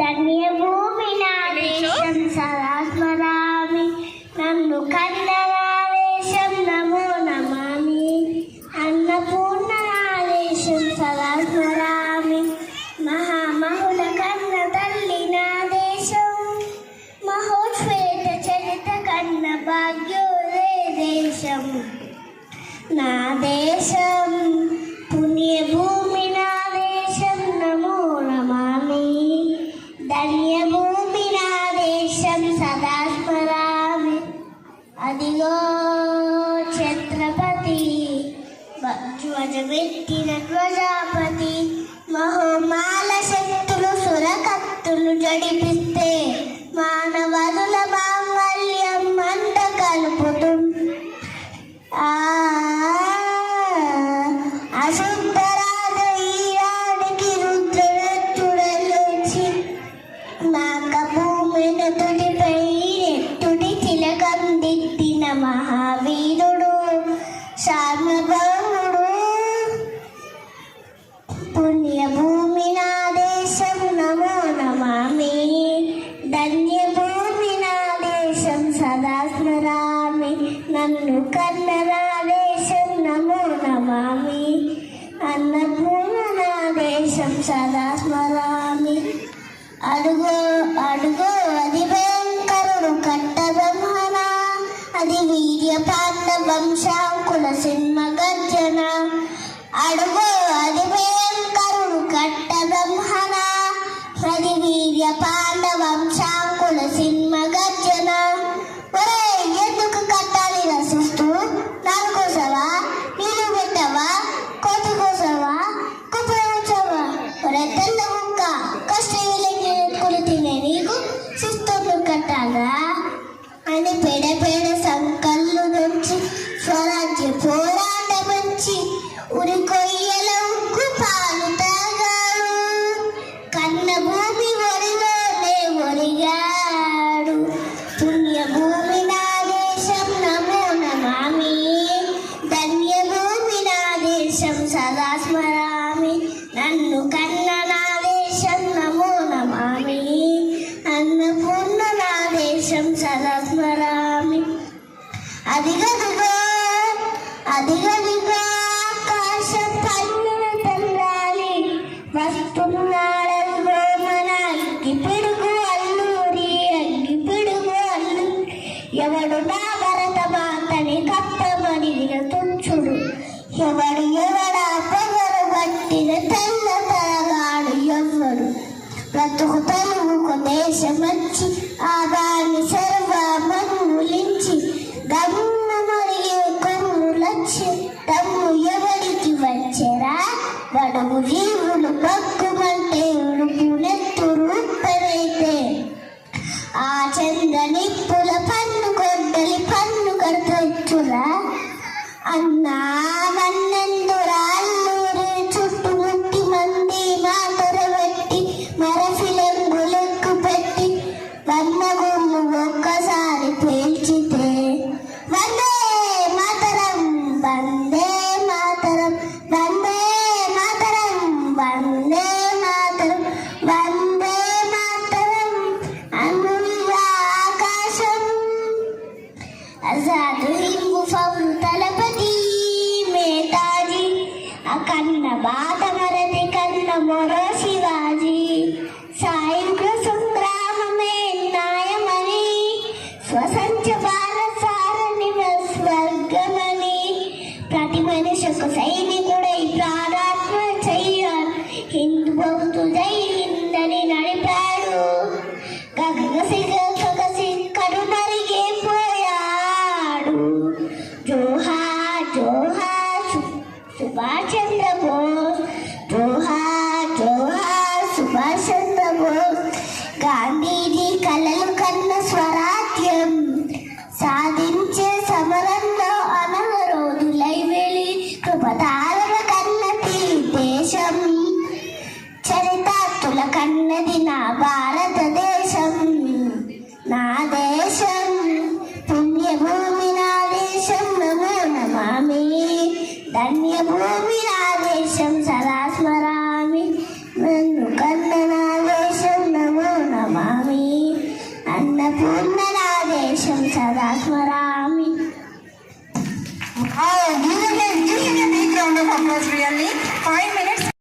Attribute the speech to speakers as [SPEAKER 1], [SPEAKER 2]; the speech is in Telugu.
[SPEAKER 1] ధన్యభూమి నా దేశం సదా స్మరామి నన్ను కన్న నా దేశం నమో నమామి అన్నపూర్ణ నా దేశం సదా స్మరామి మహామహుల కన్న తల్లి నా దేశం మహోశ్వేత చరిత కన్న భాగ్యోదయ దేశం నా దేశం పుణ్యభూమి నా దేశం నమో నమామి ధన్యభూమి నా దేశం సదా స్మరామి అదిగో ఛత్రపతి ధ్వజమెత్తిన ధ్వజాపతి మహోమాల శక్తులు సురకత్తులు జడిపిస్తే మానవదుల మాంగళ్యం మంట కలుపుతూ అశుద్ధరాజ ఈరానికి రుద్రనెత్తుడలొచ్చి నాగభూమిని తుడిపై నెత్తుడి తిలకం దిద్దిన మహావీరుడు సార్వభౌముడు పుణ్యభూమి నా దేశం నమో నమామి ధన్యభూమి నా దేశం సదా స్మరామి నన్ను కన్న నా దేశం నమో నమామి అన్నపూర్ణ నా దేశం సదా స్మరామి అడుగో అడుగో అది భయంకరుడు కట్టబ్రహ్మణ అది వీర్య పాండవం శాంకుల సింహ గర్జన అడుగో అది భయంకరుడు కట్టబ్రహ్మణ అది వీర్య పాండవం శాంకుల సింహ గర్జన ఒరే ఎందుకు కట్టాలి రసిస్తూ నారు కోసవా నీళ్ళు పెట్టవా కోతి కోసవా కుప్పవచ్చవా ఒరే తెల్ల ముక్క కష్టం తినే నీకు శిస్తులు కట్టాలా అని పెడ పెడ సంకల్లు నుంచి స్వరాజ్య పోరాటమంచి ఉరి కొయ్యల ఉక్కు పాలు తాగాడు కన్న భూమి ఒరిలోనే ఒరిగాడు పుణ్యభూమి నా దేశం నమో నమామి ధన్యభూమి నా దేశం సదా స్మరామి నన్ను కన్న నా దేశం నమో నమామి అన్నపూర్ణ నా దేశం సదా స్మరామి అదిగదిగో అదిగదిగో ఆకాశం పన్నుల తల్లాలి వస్తున్నాడల్గో మన అగ్గి పిడుగు అల్లూరి అగ్గి పిడుగు అల్లూరి ఎవడు నా భరత మాతని కప్పమని తుంచుడు ఎవడు ఎవడా పొగరు పట్టిన తెల్ల తరగాడు ఎవ్వడు బ్రతుకు తెలుగుకు దేశమచ్చి ఆ దాన్ని సర్వమన్నులించి గమ్ము మరిగే కొమ్ములచ్చి తమ్ము ఎవరికి వచ్చరా వడుగు జీవులు బక్కుమంటే ఉడుపు నెత్తురు ఉప్పెనైతే ఆ చంద్ర నిప్పుల పన్ను కొడ్డలి పన్ను కడతొచ్చురా అన్నా వన్నెందురా అల్లూరి చుట్టుముట్టి మంది మాతరబెట్టి మరఫిలంగులెక్కు పెట్టి వన్నగుళ్ళు ఒక్కసారి పేల్చితే వందే మాతరం వందే మాతరం వందే మాతరం వందే మాతరం వందే మాతరం అనుగా ఆకాశం అజాదు హింగు ఫౌలు తలపతి మేతాజీ అకన్న బాధ మరది కన్న మొరో శివాజీ సాయుధ సంగ్రామమే న్యాయమని స్వసంచ భారసారణి స్వర్గమని ప్రతి మనిషికి సైనికుడై ప్రాణాత్మ చెయ్యాలి హిందూ బౌద్ధు జై హిందని నడిపాడు గగసి కరుమరిగే పోయాడు జోహార్ జోహార్ సుభాష్ చంద్ర బోస్ జోహార్ జోహార్ సుభాష్ చంద్ర బోస్ గాంధీజీ కలలు కన్న స్వరాజ్యం సాధించే సమరంలో అనవరోధులై వెలి కృపతారల కన్నది దేశం చరితార్థుల కన్నది నా భారతదేశం నా దేశం పుణ్యభూమి నా దేశం నమో నమామి ధన్యభూమి నా దేశం సదా స్మరామి నన్ను కన్న నా దేశం నమో పూర్ణ నా దేశం సదా స్మరామి.